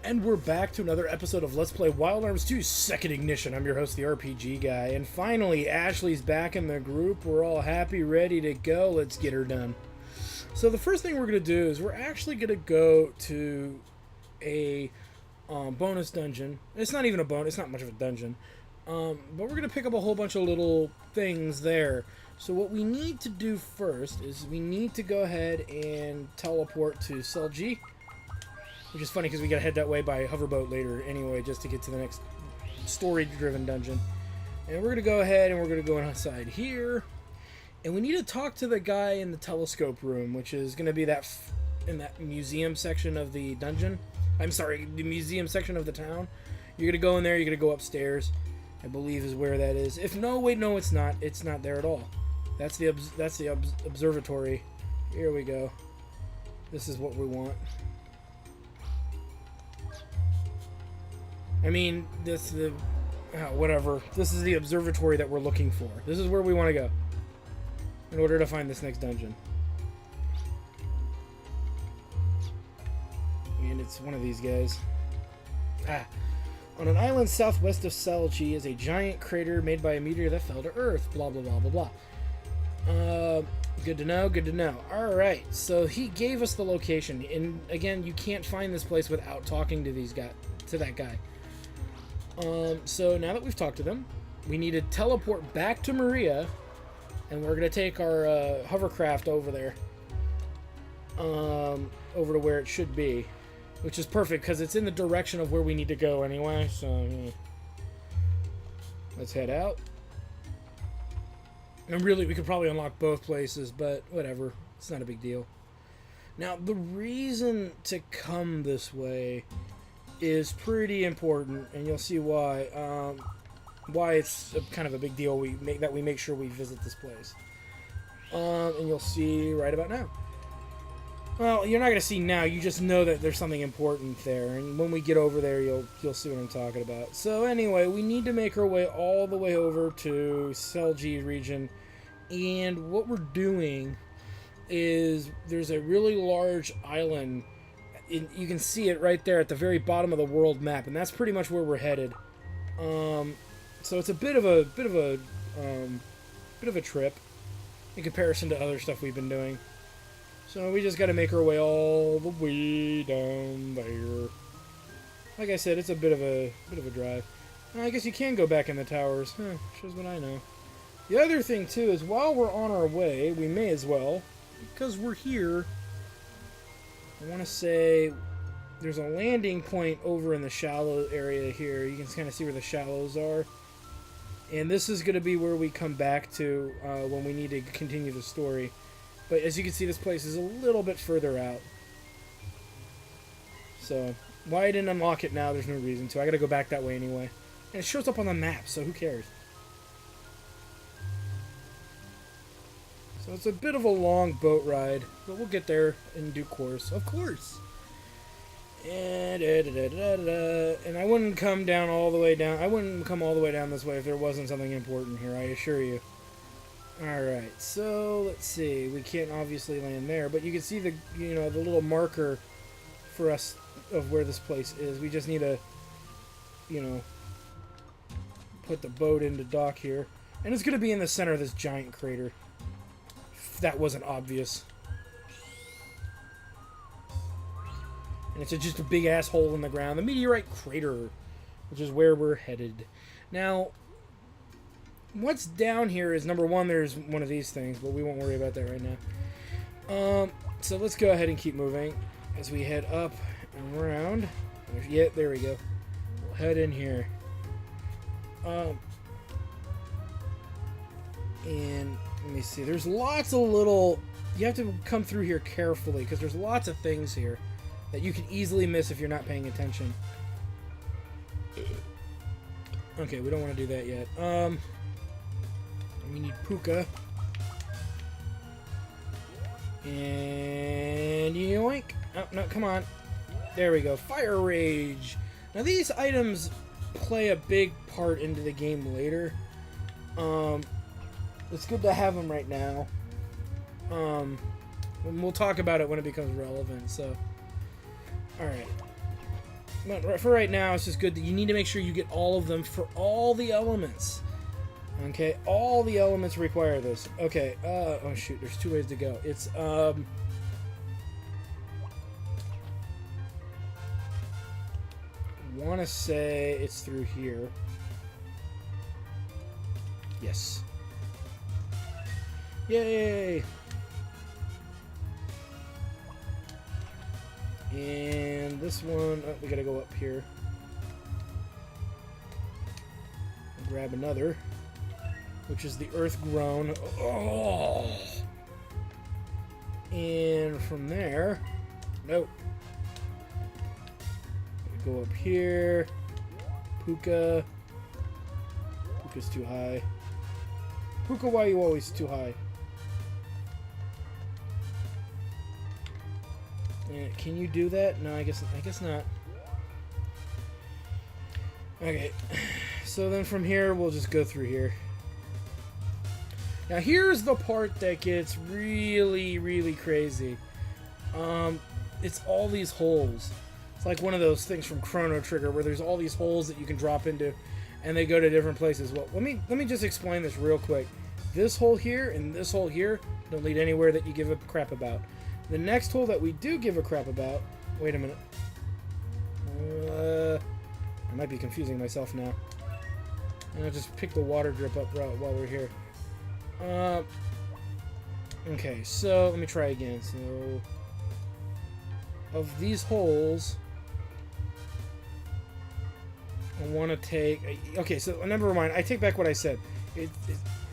And we're back to another episode of Let's Play Wild Arms 2 Second Ignition. I'm your host, the RPG Guy. And finally, Ashley's back in the group. We're all happy, ready to go. Let's get her done. So the first thing we're going to do is we're actually going to go to a bonus dungeon. It's not even a bonus. It's not much of a dungeon. But we're going to pick up a whole bunch of little things there. So what we need to do first is we need to go ahead and teleport to Selji. Which is funny because we gotta head that way by hoverboat later anyway, just to get to the next story-driven dungeon. And we're gonna go ahead and we're gonna go inside here. And we need to talk to the guy in the telescope room, which is gonna be that in that museum section of the dungeon. I'm sorry, the museum section of the town. You're gonna go in there, you're gonna go upstairs, I believe is where that is. If no, wait, no, it's not. It's not there at all. That's the observatory. Here we go. This is what we want. I mean, whatever. This is the observatory that we're looking for. This is where we want to go in order to find this next dungeon. And it's one of these guys. On an island southwest of Selji is a giant crater made by a meteor that fell to Earth. Blah, blah, blah, blah, blah. Good to know, good to know. Alright, so he gave us the location. And again, you can't find this place without talking to that guy. So now that we've talked to them, we need to teleport back to Maria, and we're gonna take our hovercraft over there, over to where it should be, which is perfect because it's in the direction of where we need to go anyway. So let's head out. And really, we could probably unlock both places, but whatever, it's not a big deal. Now, the reason to come this way is pretty important, and you'll see why. Why it's kind of a big deal. We make sure we visit this place, and you'll see right about now. Well, you're not gonna see now. You just know that there's something important there, and when we get over there, you'll see what I'm talking about. So anyway, we need to make our way all the way over to Selji region, and what we're doing is there's a really large island. You can see it right there at the very bottom of the world map, and that's pretty much where we're headed. So it's a bit of a trip in comparison to other stuff we've been doing. So we just got to make our way all the way down there. Like I said, it's a bit of a drive. I guess you can go back in the towers. Shows what I know. The other thing too is while we're on our way, we may as well, because we're here. I want to say there's a landing point over in the shallow area here. You can kind of see where the shallows are. And this is going to be where we come back to when we need to continue the story. But as you can see, this place is a little bit further out. So, why I didn't unlock it now, there's no reason to. I got to go back that way anyway. And it shows up on the map, so who cares? So it's a bit of a long boat ride, but we'll get there in due course. Of course. And I wouldn't come down all the way down. I wouldn't come all the way down this way if there wasn't something important here, I assure you. Alright, so let's see. We can't obviously land there, but you can see the little marker for us of where this place is. We just need to, put the boat into dock here. And it's going to be in the center of this giant crater. That wasn't obvious. And it's just a big ass hole in the ground. The meteorite crater, which is where we're headed. Now, what's down here is, number one, there's one of these things, but we won't worry about that right now. So let's go ahead and keep moving as we head up and around. Yeah, there we go. We'll head in here. And let me see. There's lots of little... You have to come through here carefully because there's lots of things here that you can easily miss if you're not paying attention. Okay, we don't want to do that yet. We need Puka. And yoink. Oh, no, come on. There we go. Fire Rage. Now these items play a big part into the game later. It's good to have them right now. We'll talk about it when it becomes relevant. So, all right. But for right now, it's just good that you need to make sure you get all of them for all the elements. Okay, all the elements require this. Okay, oh shoot, there's 2 ways to go. It's, want to say it's through here. Yes. Yay! And this one, oh, we gotta go up here. Grab another, which is the earth grown. Oh! And from there, nope. Go up here. Puka. Puka's too high. Puka, why are you always too high? Can you do that? No, I guess not. Okay. So then from here, we'll just go through here. Now here's the part that gets really, really crazy. It's all these holes. It's like one of those things from Chrono Trigger where there's all these holes that you can drop into and they go to different places. Well, let me just explain this real quick. This hole here and this hole here don't lead anywhere that you give a crap about. The next hole that we do give a crap about... Wait a minute. I might be confusing myself now. And I'll just pick the water drip up while we're here. Okay, so let me try again. So, of these holes, I want to take... Okay, so never mind. I take back what I said. Let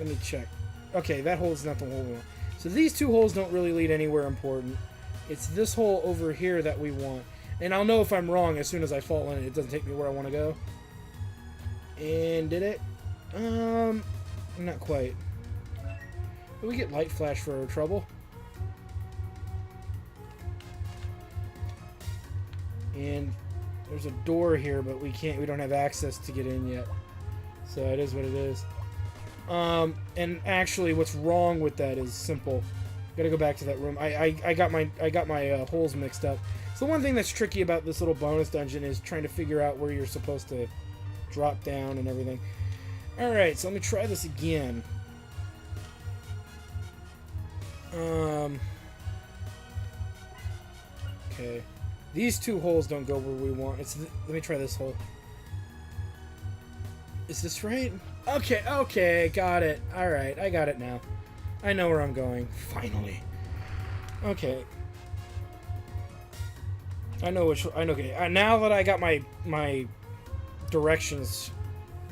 me check. Okay, that hole is not the hole we want. So these 2 holes don't really lead anywhere important. It's this hole over here that we want. And I'll know if I'm wrong as soon as I fall in it. It doesn't take me where I want to go. And did it? Not quite. But we get light flash for our trouble. And there's a door here, but we don't have access to get in yet. So it is what it is. And actually what's wrong with that is simple. Gotta go back to that room. I got my holes mixed up. So the one thing that's tricky about this little bonus dungeon is trying to figure out where you're supposed to drop down and everything. Alright, so let me try this again. Okay. These 2 holes don't go where we want. Let me try this hole. Is this right? Okay, got it. Alright, I got it now. I know where I'm going. Finally. Okay. I know which... Okay, now that I got my directions...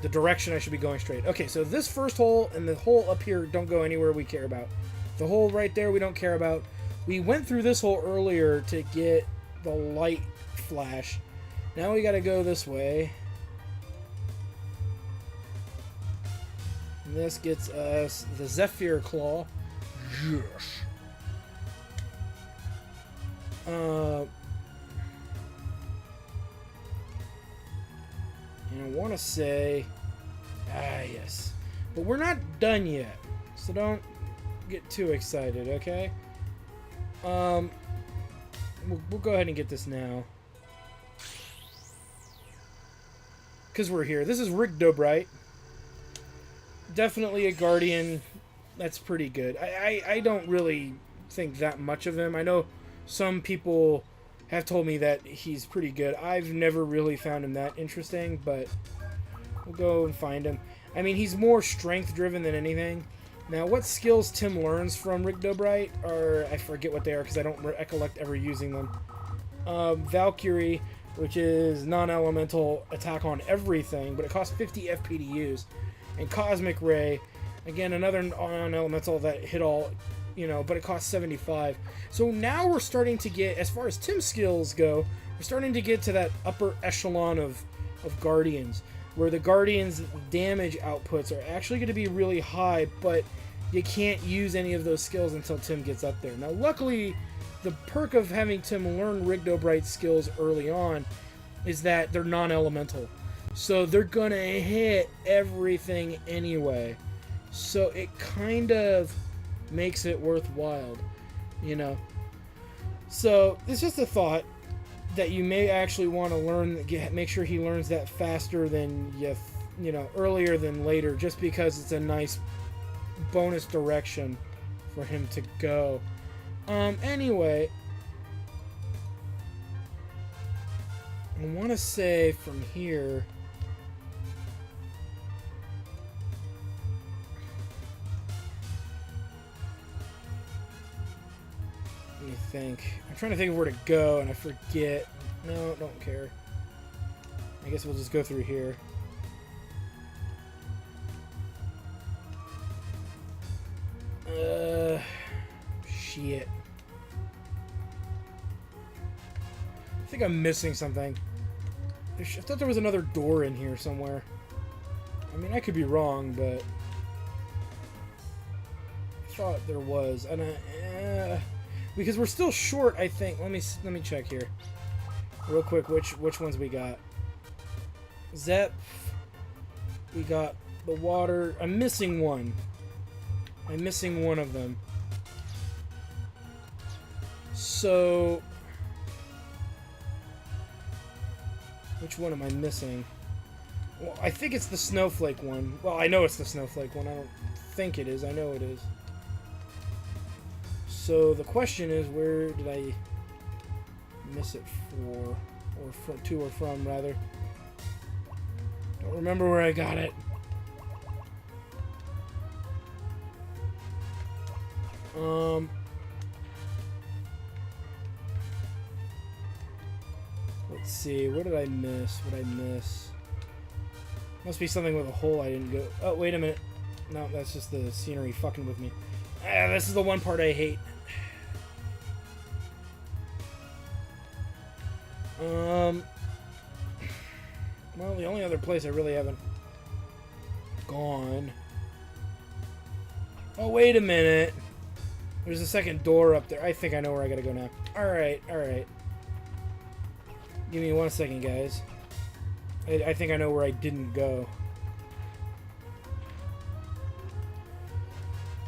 The direction I should be going straight. Okay, so this first hole and the hole up here don't go anywhere we care about. The hole right there we don't care about. We went through this hole earlier to get the light flash. Now we gotta go this way. And this gets us the Zephyr Claw. Yes. And I want to say... yes. But we're not done yet. So don't get too excited, okay? We'll go ahead and get this now. Because we're here. This is Rigdobrite. Definitely a Guardian. That's pretty good. I don't really think that much of him. I know some people have told me that he's pretty good. I've never really found him that interesting, but we'll go and find him. I mean, he's more strength-driven than anything. Now, what skills Tim learns from Rigdobrite are... I forget what they are because I don't recollect ever using them. Valkyrie, which is non-elemental attack on everything, but it costs 50 FP to use. And Cosmic Ray, again, another non-elemental that hit all, but it costs 75. So now we're starting to get, as far as Tim's skills go, we're starting to get to that upper echelon of Guardians, where the Guardians' damage outputs are actually going to be really high, but you can't use any of those skills until Tim gets up there. Now, luckily, the perk of having Tim learn Rigdobrite's skills early on is that they're non-elemental. So they're gonna hit everything anyway. So it kind of makes it worthwhile, you know. So it's just a thought that you may actually want to learn, make sure he learns that faster than you know, earlier than later, just because it's a nice bonus direction for him to go. Anyway, I want to say from here, let me think. I'm trying to think of where to go, and I forget. No, don't care. I guess we'll just go through here. Shit. I think I'm missing something. I thought there was another door in here somewhere. I mean, I could be wrong, but I thought there was. And because we're still short, I think. Let me check here, real quick. Which ones we got? Zep. We got the water. I'm missing one. I'm missing one of them. So, which one am I missing? Well, I think it's the snowflake one. Well, I know it's the snowflake one. I don't think it is. I know it is. So the question is, where did I miss it for? Or to or from, rather. Don't remember where I got it. Let's see, what did I miss? What did I miss? Must be something with a hole I didn't go. Oh, wait a minute. No, that's just the scenery fucking with me. This is the one part I hate. Well, the only other place I really haven't gone. Oh, wait a minute. There's a second door up there. I think I know where I gotta go now. Alright, alright. Give me 1 second, guys. I think I know where I didn't go.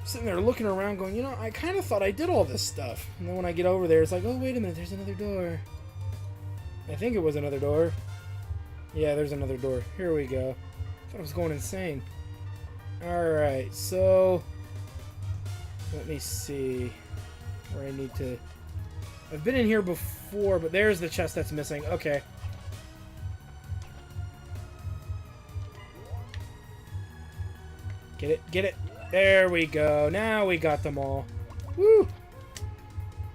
Sitting there looking around going, you know, I kind of thought I did all this stuff. And then when I get over there, it's like, oh, wait a minute, there's another door. I think it was another door. Yeah, there's another door. Here we go. I thought I was going insane. Alright, so let me see where I need to... I've been in here before, but there's the chest that's missing. Okay. Get it, get it. There we go. Now we got them all. Woo!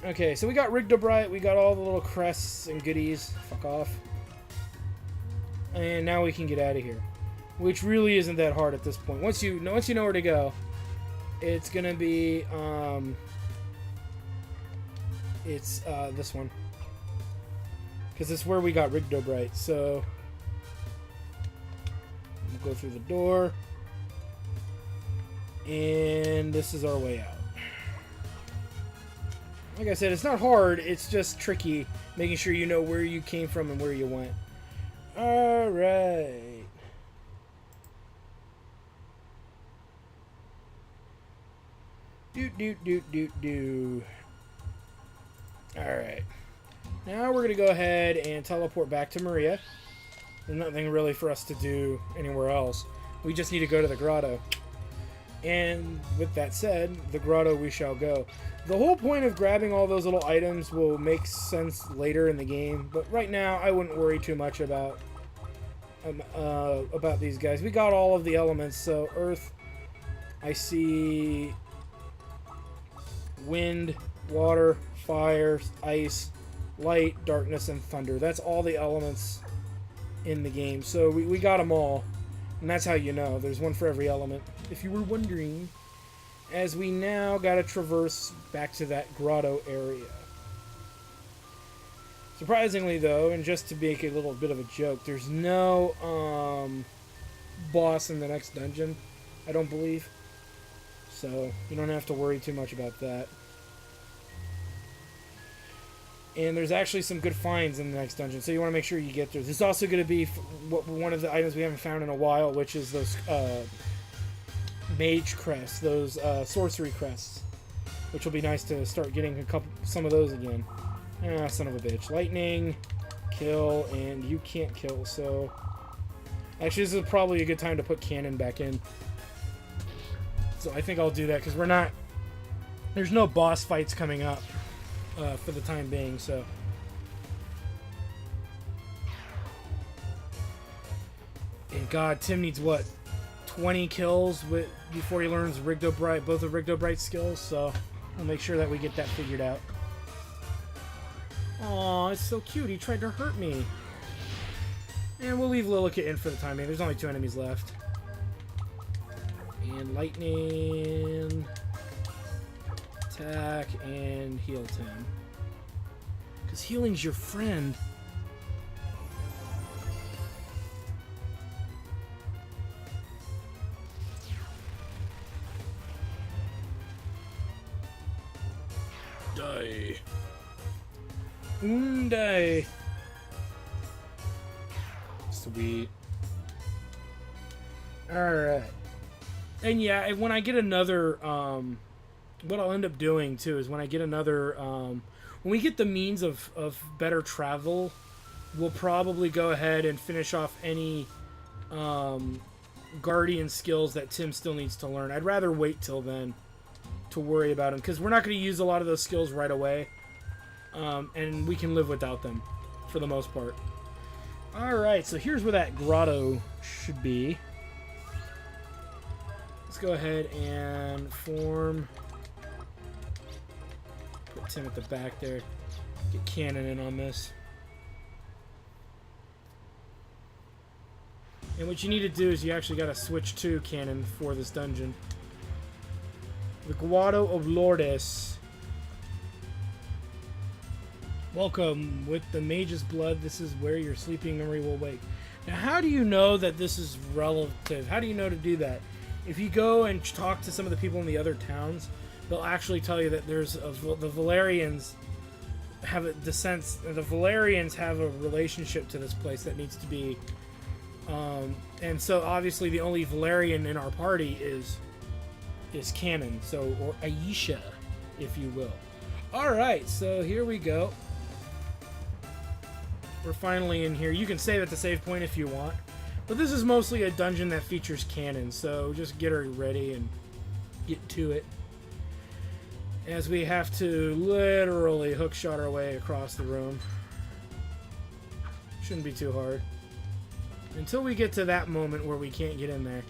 Okay, so we got Rigdobrite. We got all the little crests and goodies. Fuck off. And now we can get out of here. Which really isn't that hard at this point. Once you know where to go, it's gonna be this one, because it's where we got Rigdobrite. So we'll go through the door, and this is our way out. Like I said, it's not hard. It's just tricky, making sure you know where you came from and where you went. All right. Do. Alright. Now we're going to go ahead and teleport back to Maria. There's nothing really for us to do anywhere else. We just need to go to the grotto. And with that said, the grotto we shall go. The whole point of grabbing all those little items will make sense later in the game, but right now I wouldn't worry too much about these guys. We got all of the elements, so earth, I see wind, water, fire, ice, light, darkness, and thunder. That's all the elements in the game. So we got them all. And that's how you know. There's one for every element, if you were wondering. As we now got to traverse back to that grotto area. Surprisingly, though, and just to make a little bit of a joke, there's no boss in the next dungeon, I don't believe. So you don't have to worry too much about that. And there's actually some good finds in the next dungeon, so you want to make sure you get those. There's also going to be one of the items we haven't found in a while, which is those mage crests, those sorcery crests, which will be nice to start getting some of those again. Ah, son of a bitch. Lightning, kill, and you can't kill, so... Actually, this is probably a good time to put Kannon back in. So I think I'll do that, because we're not... There's no boss fights coming up for the time being, so... And God, Tim needs, what, 20 kills before he learns Rigdobright, both of Rigdobright's skills, so we'll make sure that we get that figured out. Aw, it's so cute. He tried to hurt me. And we'll leave Lilica in for the time being. There's only 2 enemies left. And lightning, attack, and heal Tim. Because healing's your friend. Die. Die. Sweet. Alright. And yeah, when I get another, what I'll end up doing too is when I get another, when we get the means of better travel, we'll probably go ahead and finish off any guardian skills that Tim still needs to learn. I'd rather wait till then to worry about them, because we're not going to use a lot of those skills right away, and we can live without them for the most part. Alright, so here's where that grotto should be. Let's go ahead and form. Put Tim at the back there. Get Kannon in on this. And what you need to do is you actually got to switch to Kannon for this dungeon. The Grotto of Lourdes. Welcome. With the mage's blood, this is where your sleeping memory will wake. Now, how do you know that this is relative? How do you know to do that? If you go and talk to some of the people in the other towns, they'll actually tell you that there's the Valerians have a descent. The Valerians have a relationship to this place that needs to be. And so obviously the only Valerian in our party is Kannon, so, or Aisha, if you will. All right, so here we go. We're finally in here. You can save at the save point if you want. But this is mostly a dungeon that features Kannon, so just get her ready and get to it. As we have to literally hookshot our way across the room. Shouldn't be too hard. Until we get to that moment where we can't get in there.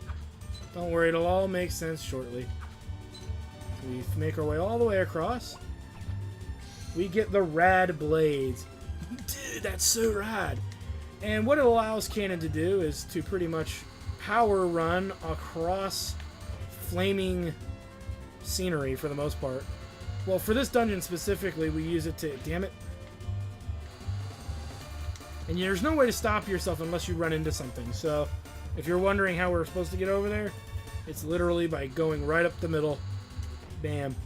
Don't worry, it'll all make sense shortly. So we make our way all the way across. We get the rad blades. Dude, that's so rad. And what it allows Kannon to do is to pretty much power run across flaming scenery for the most part. Well, for this dungeon specifically, we use it to... Damn it. And there's no way to stop yourself unless you run into something. So, if you're wondering how we're supposed to get over there, it's literally by going right up the middle. Bam.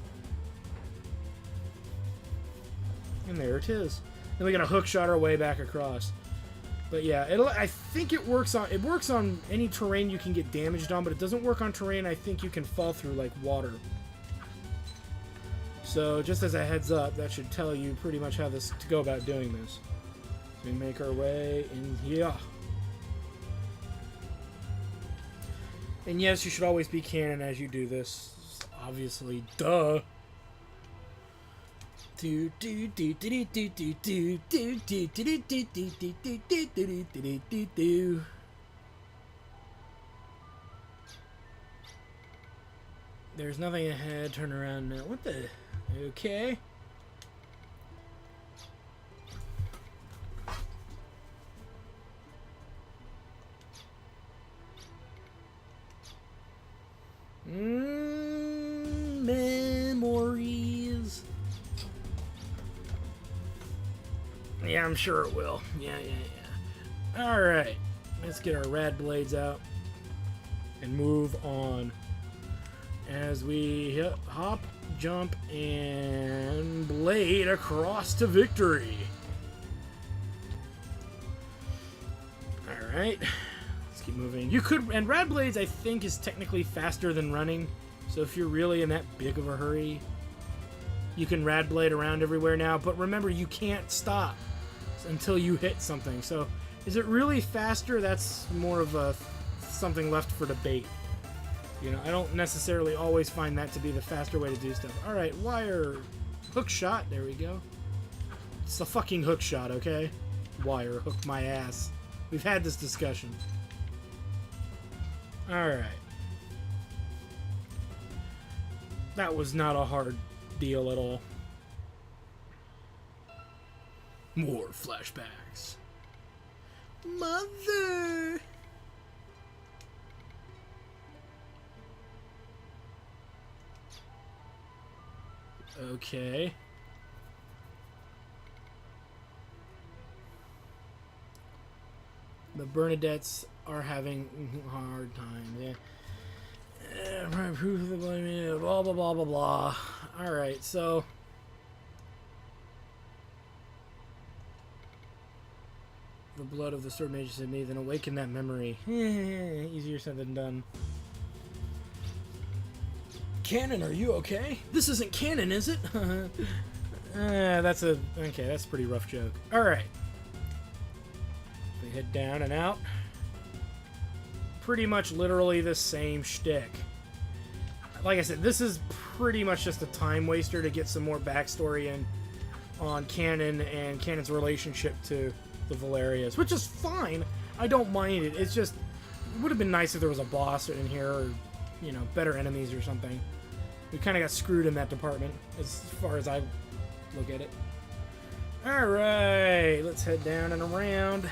And there it is. Then we gotta hookshot our way back across. But yeah, I think it works on any terrain you can get damaged on, but it doesn't work on terrain I think you can fall through, like water. So just as a heads up, that should tell you pretty much how to go about doing this. So we make our way in here. And yes, you should always be Kannon as you do this. Obviously, duh. There's nothing ahead. Turn around now. What the? Okay. Memories. Yeah, I'm sure it will. Yeah. Alright. Let's get our rad blades out and move on. as we hop, jump, and blade across to victory. Alright. Let's keep moving. You could, and Rad Blades I think is technically faster than running. So if you're really in that big of a hurry, you can Rad Blade around everywhere now. But remember, you can't stop until you hit something. So is it really faster? That's more of a something left for debate. You know, I don't necessarily always find that to be the faster way to do stuff. Alright, wire. Hook shot. There we go. It's a fucking hook shot, okay? Wire. Hook my ass. We've had this discussion. Alright. That was not a hard deal at all. More flashbacks. Mother! Okay. The Bernadettes are having a hard time. Yeah. Proof of the blame. Blah blah blah blah blah. All right, so the blood of the sword mages in me, then awaken that memory. Easier said than done. Kannon, are you okay? This isn't Kannon, is it? That's a pretty rough joke. All right. We head down and out. Pretty much literally the same shtick. Like I said, this is pretty much just a time waster to get some more backstory in on Kannon and Cannon's relationship to the Valerias, which is fine. I don't mind it. It's just, it would have been nice if there was a boss in here or, you know, better enemies or something. We kind of got screwed in that department as far as I look at it. Alright, let's head down and around.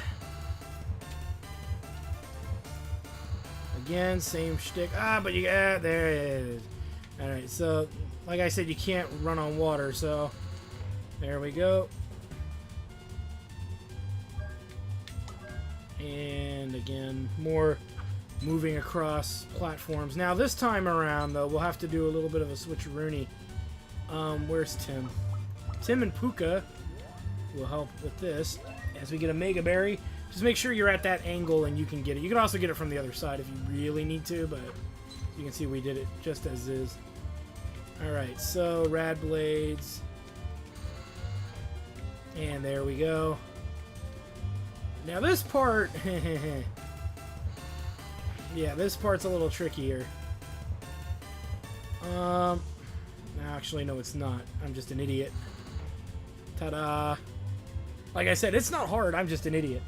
Again, same shtick. But you got there it is. Alright, so like I said, you can't run on water, so there we go. And again, more moving across platforms. Now this time around, though, we'll have to do a little bit of a switcheroony. Where's Tim? Tim and Puka will help with this as we get a Mega Berry. Just make sure you're at that angle and you can get it. You can also get it from the other side if you really need to, but you can see we did it just as is. Alright, so Rad Blades. And there we go. Now this part... yeah, this part's a little trickier. Actually, no, it's not. I'm just an idiot. Ta-da! Like I said, it's not hard. I'm just an idiot.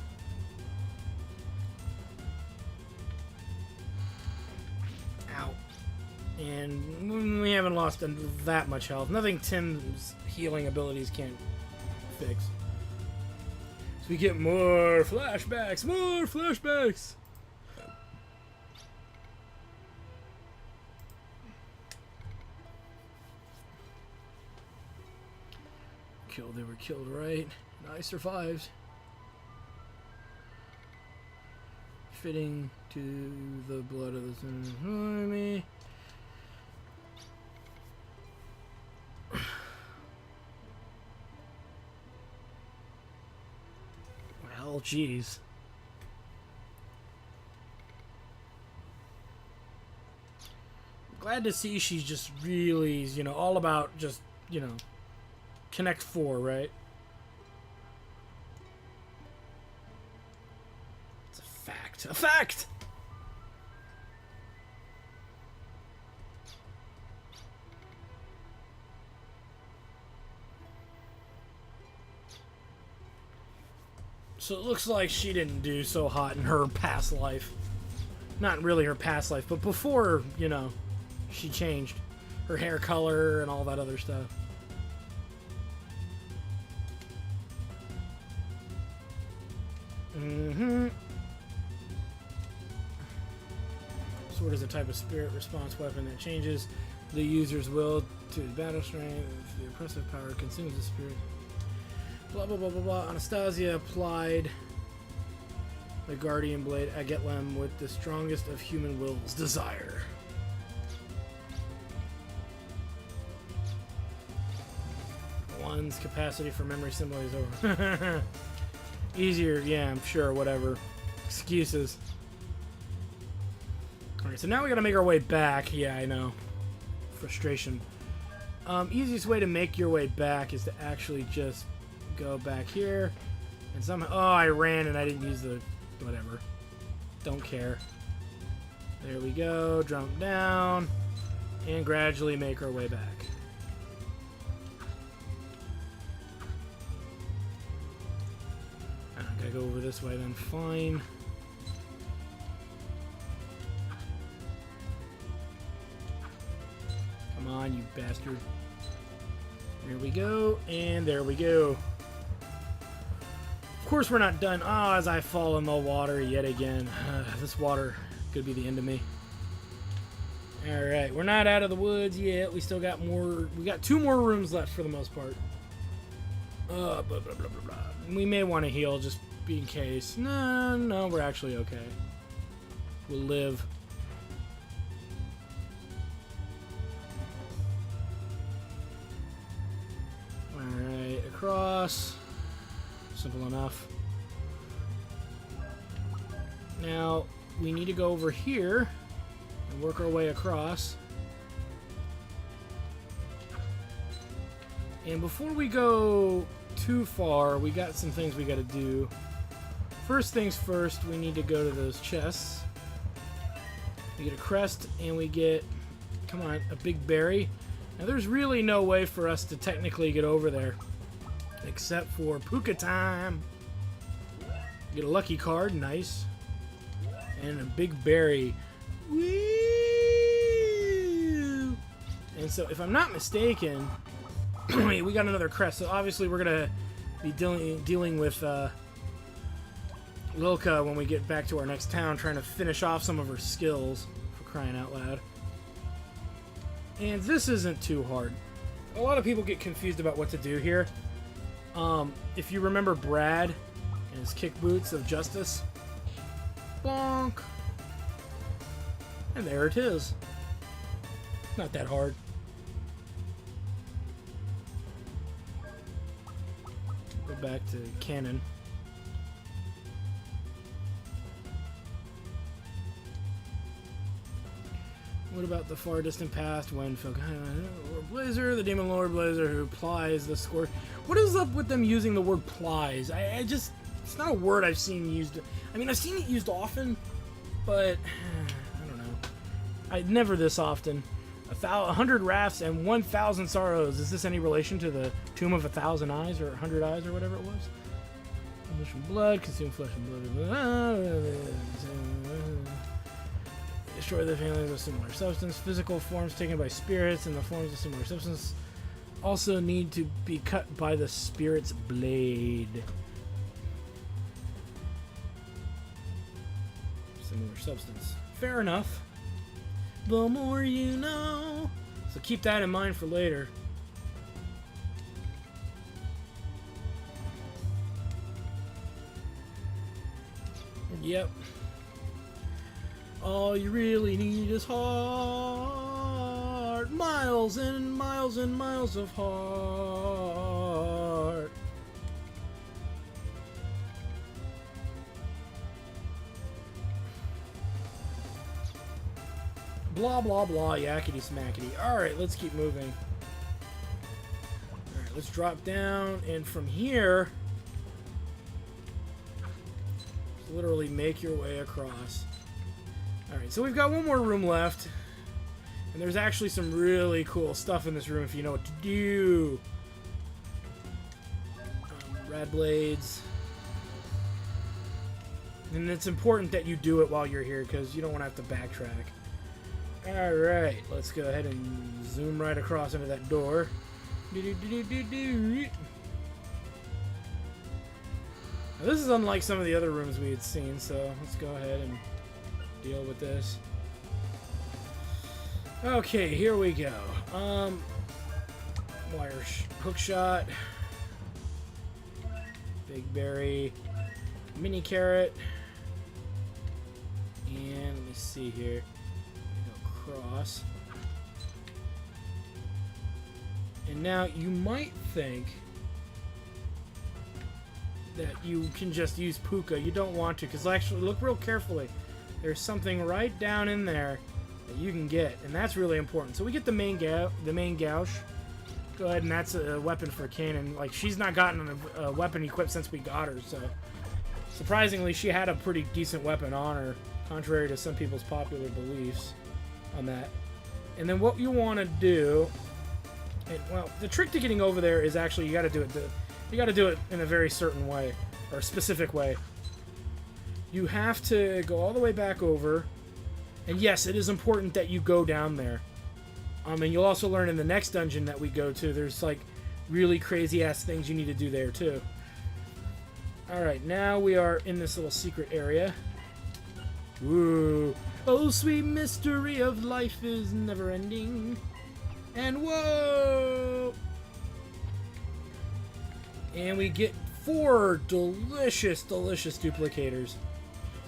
Ow. And we haven't lost that much health. Nothing Tim's healing abilities can't fix. So we get more flashbacks! More flashbacks! They were killed, right? I survived. Fitting to the blood of the enemy. Well, geez. Glad to see she's just really, you know, all about just, you know, Connect 4, right? It's a fact. A fact! So it looks like she didn't do so hot in her past life. Not really her past life, but before, you know, she changed her hair color and all that other stuff. Sword is a type of spirit response weapon that changes the user's will to his battle strength. The oppressive power consumes the spirit. Blah blah blah blah blah. Anastasia applied the Guardian Blade Agetlem with the strongest of human wills, desire. One's capacity for memory simile is over. Easier, yeah, I'm sure, whatever. Excuses. Alright, so now we gotta make our way back. Yeah, I know. Frustration. Easiest way to make your way back is to actually just go back here. And somehow... Oh, I ran and I didn't use the... Whatever. Don't care. There we go. Jump down. And gradually make our way back. I gotta go over this way then. Fine. Come on, you bastard. There we go. And there we go. Of course we're not done. Oh, as I fall in the water yet again. This water could be the end of me. Alright, we're not out of the woods yet. We still got more. We got 2 more rooms left for the most part. Blah, blah, blah, blah, blah. We may want to heal just in case. No, we're actually okay. We'll live. Alright, across. Simple enough. Now, we need to go over here and work our way across. And before we go too far, we got some things we got to do. First things first, we need to go to those chests. We get a crest and we get, come on, a big berry. Now there's really no way for us to technically get over there. Except for Puka time. Get a lucky card, nice. And a big berry. Woo! And so, if I'm not mistaken, we got another crest. So obviously, we're gonna be dealing with Lilka when we get back to our next town, trying to finish off some of her skills. For crying out loud. And this isn't too hard. A lot of people get confused about what to do here. If you remember Brad and his kick boots of justice, bonk, and there it is. Not that hard. Go back to Kannon. What about the far distant past when Lord Blazer, the Demon Lord Blazer, who plies the score? What is up with them using the word plies? I just, it's not a word I've seen used. I mean, I've seen it used often, but I don't know. Never this often. 100 wraths and 1,000 sorrows. Is this any relation to the Tomb of 1,000 Eyes or 100 Eyes or whatever it was? Flesh and blood, consume flesh and blood. Destroy the families of similar substance. Physical forms taken by spirits and the forms of similar substance also need to be cut by the spirit's blade. Similar substance. Fair enough. The more you know. So keep that in mind for later. Yep. All you really need is heart. Miles and miles and miles of heart. Blah, blah, blah, yakety smackety. Alright, let's keep moving. Alright, let's drop down, and from here, just literally make your way across. Alright, so we've got one more room left. And there's actually some really cool stuff in this room if you know what to do. Rad blades. And it's important that you do it while you're here because you don't want to have to backtrack. Alright, let's go ahead and zoom right across into that door. Now, this is unlike some of the other rooms we had seen, so let's go ahead and deal with this. Okay, here we go. Wire hook shot. Big berry. Mini carrot. And let me see here. Go across. And now you might think that you can just use Puka. You don't want to, because actually, look real carefully. There's something right down in there that you can get, and that's really important. So we get the main gouge. Go ahead, and that's a weapon for Kannon. Like, she's not gotten a weapon equipped since we got her, so surprisingly, she had a pretty decent weapon on her, contrary to some people's popular beliefs on that. And then what you want to do, and, well, the trick to getting over there is actually you got to do it in a very certain way, or a specific way. You have to go all the way back over, and yes, it is important that you go down there. And you'll also learn in the next dungeon that we go to, there's like really crazy ass things you need to do there too. Alright, now we are in this little secret area. Ooh. Oh, sweet mystery of life is never ending. And whoa! And we get 4 delicious, delicious duplicators.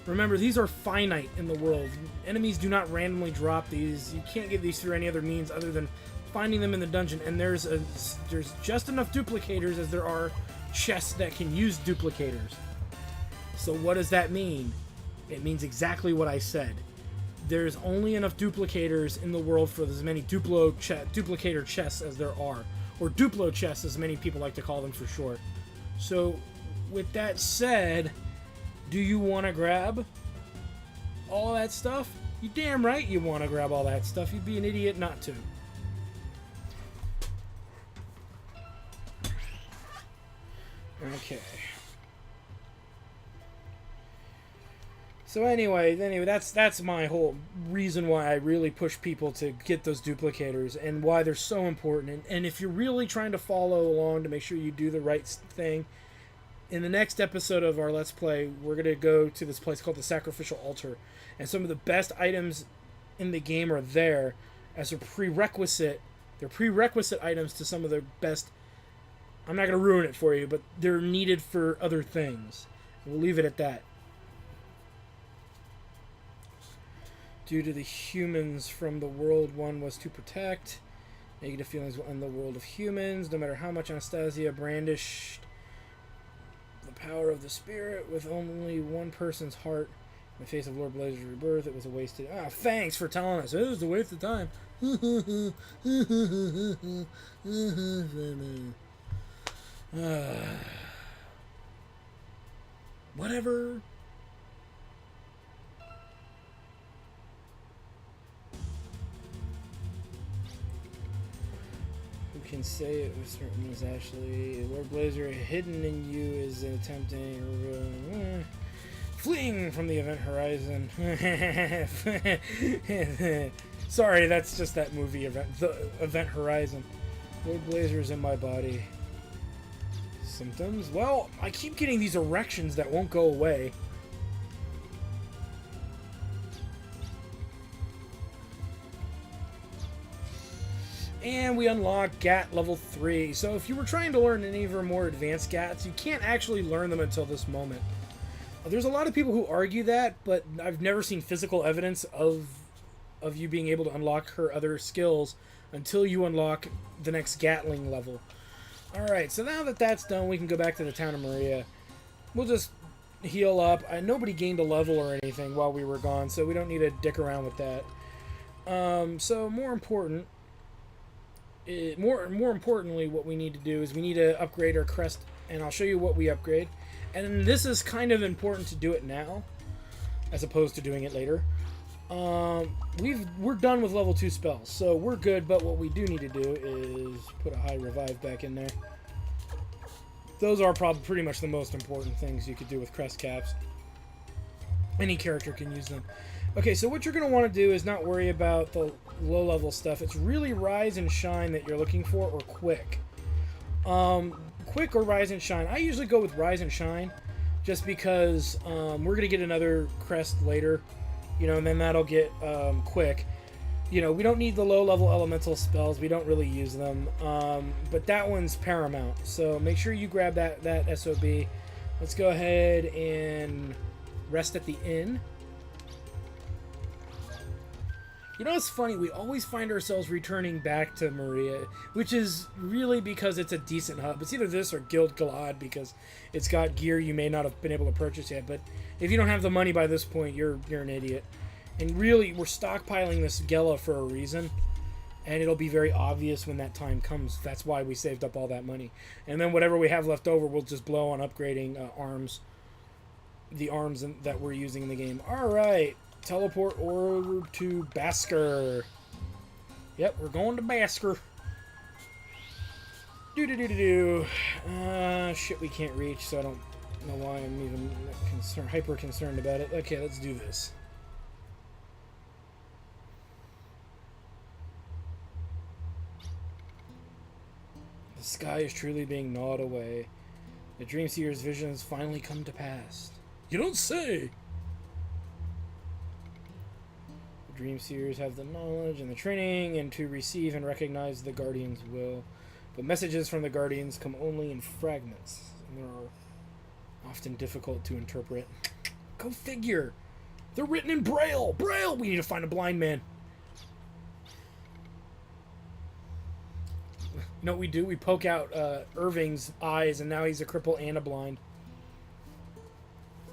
Remember, these are finite in the world. Enemies do not randomly drop these. You can't get these through any other means other than finding them in the dungeon. And there's just enough duplicators as there are chests that can use duplicators. So what does that mean? It means exactly what I said. There's only enough duplicators in the world for as many duplicator chests as there are. Or Duplo chests, as many people like to call them for short. So, with that said, do you want to grab all that stuff? You damn right you want to grab all that stuff. You'd be an idiot not to. Okay. So anyway, that's my whole reason why I really push people to get those duplicators and why they're so important. And if you're really trying to follow along to make sure you do the right thing, in the next episode of our Let's Play, we're going to go to this place called the Sacrificial Altar. And some of the best items in the game are there as a prerequisite. They're prerequisite items to some of the best. I'm not going to ruin it for you, but they're needed for other things. We'll leave it at that. Due to the humans from the world one was to protect. Negative feelings in the world of humans. No matter how much Anastasia brandished the power of the spirit with only one person's heart in the face of Lord Blazer's rebirth, it was a wasted. Ah, thanks for telling us. It was a waste of time. Whatever. Can say it with certainty, Ashley. Lord Blazer, hidden in you is attempting fleeing from the event horizon. Sorry, that's just that movie event, the event horizon. Lord Blazer is in my body. Symptoms? Well, I keep getting these erections that won't go away. And we unlock GAT level 3. So if you were trying to learn any of our more advanced GATs, you can't actually learn them until this moment. There's a lot of people who argue that, but I've never seen physical evidence of you being able to unlock her other skills until you unlock the next Gatling level. Alright, so now that that's done, we can go back to the town of Maria. We'll just heal up. Nobody gained a level or anything while we were gone, so we don't need to dick around with that. So more important... More importantly, what we need to do is we need to upgrade our crest, and I'll show you what we upgrade. And this is kind of important to do it now, as opposed to doing it later. We're done with level 2 spells, so we're good, but what we do need to do is put a high revive back in there. Those are probably pretty much the most important things you could do with crest caps. Any character can use them. Okay, so what you're going to want to do is not worry about the low-level stuff. It's really Rise and Shine that you're looking for, or Quick. Quick or Rise and Shine. I usually go with Rise and Shine, just because we're going to get another crest later, you know, and then that'll get Quick. You know, we don't need the low-level elemental spells. We don't really use them, but that one's paramount. So make sure you grab that SOB. Let's go ahead and rest at the inn. You know, it's funny. We always find ourselves returning back to Maria, which is really because it's a decent hub. It's either this or Guild Galad because it's got gear you may not have been able to purchase yet. But if you don't have the money by this point, you're an idiot. And really, we're stockpiling this Gela for a reason. And it'll be very obvious when that time comes. That's why we saved up all that money. And then whatever we have left over, we'll just blow on upgrading arms. The arms that we're using in the game. Alright. Teleport over to Basker. Yep, we're going to Basker. Shit we can't reach, so I don't know why I'm even hyper concerned about it. Okay, let's do this. The sky is truly being gnawed away. The Dreamseer's visions finally come to pass. You don't say! The Dreamseers have the knowledge and the training and to receive and recognize the Guardian's will. But messages from the Guardians come only in fragments, and they are often difficult to interpret. Go figure! They're written in Braille! Braille! We need to find a blind man. You know what we do? We poke out Irving's eyes, and now he's a cripple and a blind.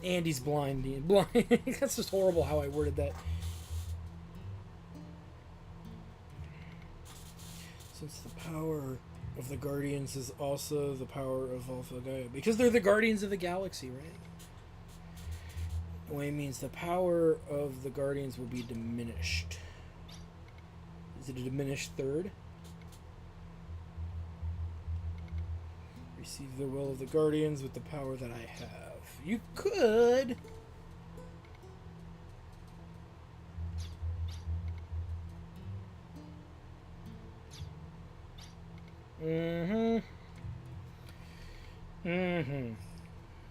And he's blind. That's just horrible how I worded that. Since the power of the Guardians is also the power of Alpha Gaia. Because they're the Guardians of the Galaxy, right? Well, it means the power of the Guardians will be diminished. Is it a diminished third? Receive the will of the Guardians with the power that I have. You could.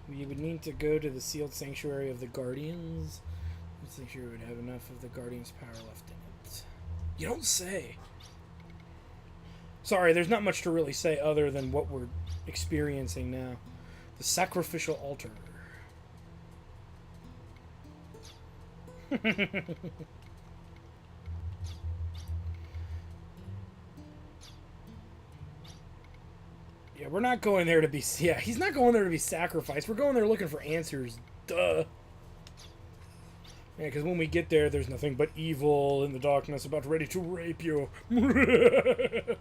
We would need to go to the sealed sanctuary of the Guardians. Let's make sure we would have enough of the Guardians' power left in it. You don't say. Sorry, there's not much to really say other than what we're experiencing now. The sacrificial altar. Yeah, we're not going there to be... Yeah, he's not going there to be sacrificed. We're going there looking for answers. Duh. Yeah, because when we get there, there's nothing but evil in the darkness about ready to rape you. Don't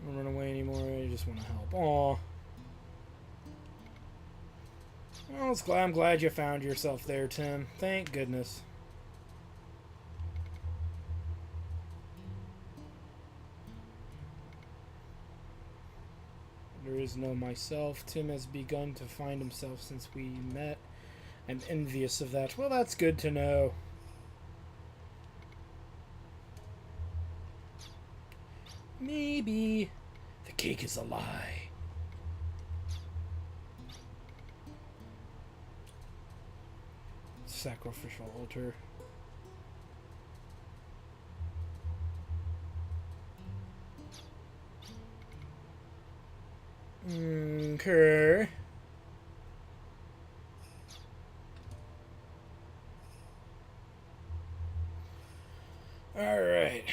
run away anymore. I just want to help. Aw. Well, I'm glad you found yourself there, Tim. Thank goodness. There is no myself. Tim has begun to find himself since we met. I'm envious of that. Well, that's good to know. Maybe the cake is a lie. Sacrificial altar. Okay. Alright.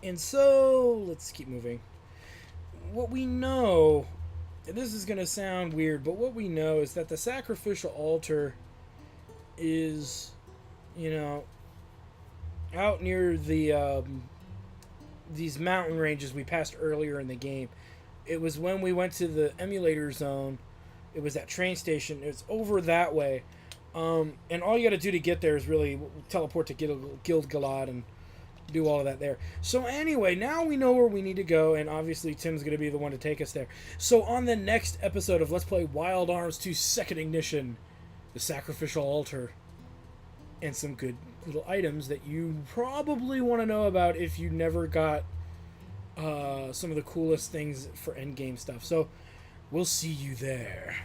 And so, let's keep moving. What we know, and this is going to sound weird, but what we know is that the sacrificial altar is, you know, out near the, these mountain ranges we passed earlier in the game. It was when we went to the emulator zone. It was that train station. It's over that way. And all you got to do to get there is really teleport to Guild Galad and do all of that there. So anyway, now we know where we need to go, and obviously Tim's going to be the one to take us there. So on the next episode of Let's Play Wild Arms 2 Second Ignition, the Sacrificial Altar, and some good little items that you probably want to know about if you never got some of the coolest things for endgame stuff. So we'll see you there.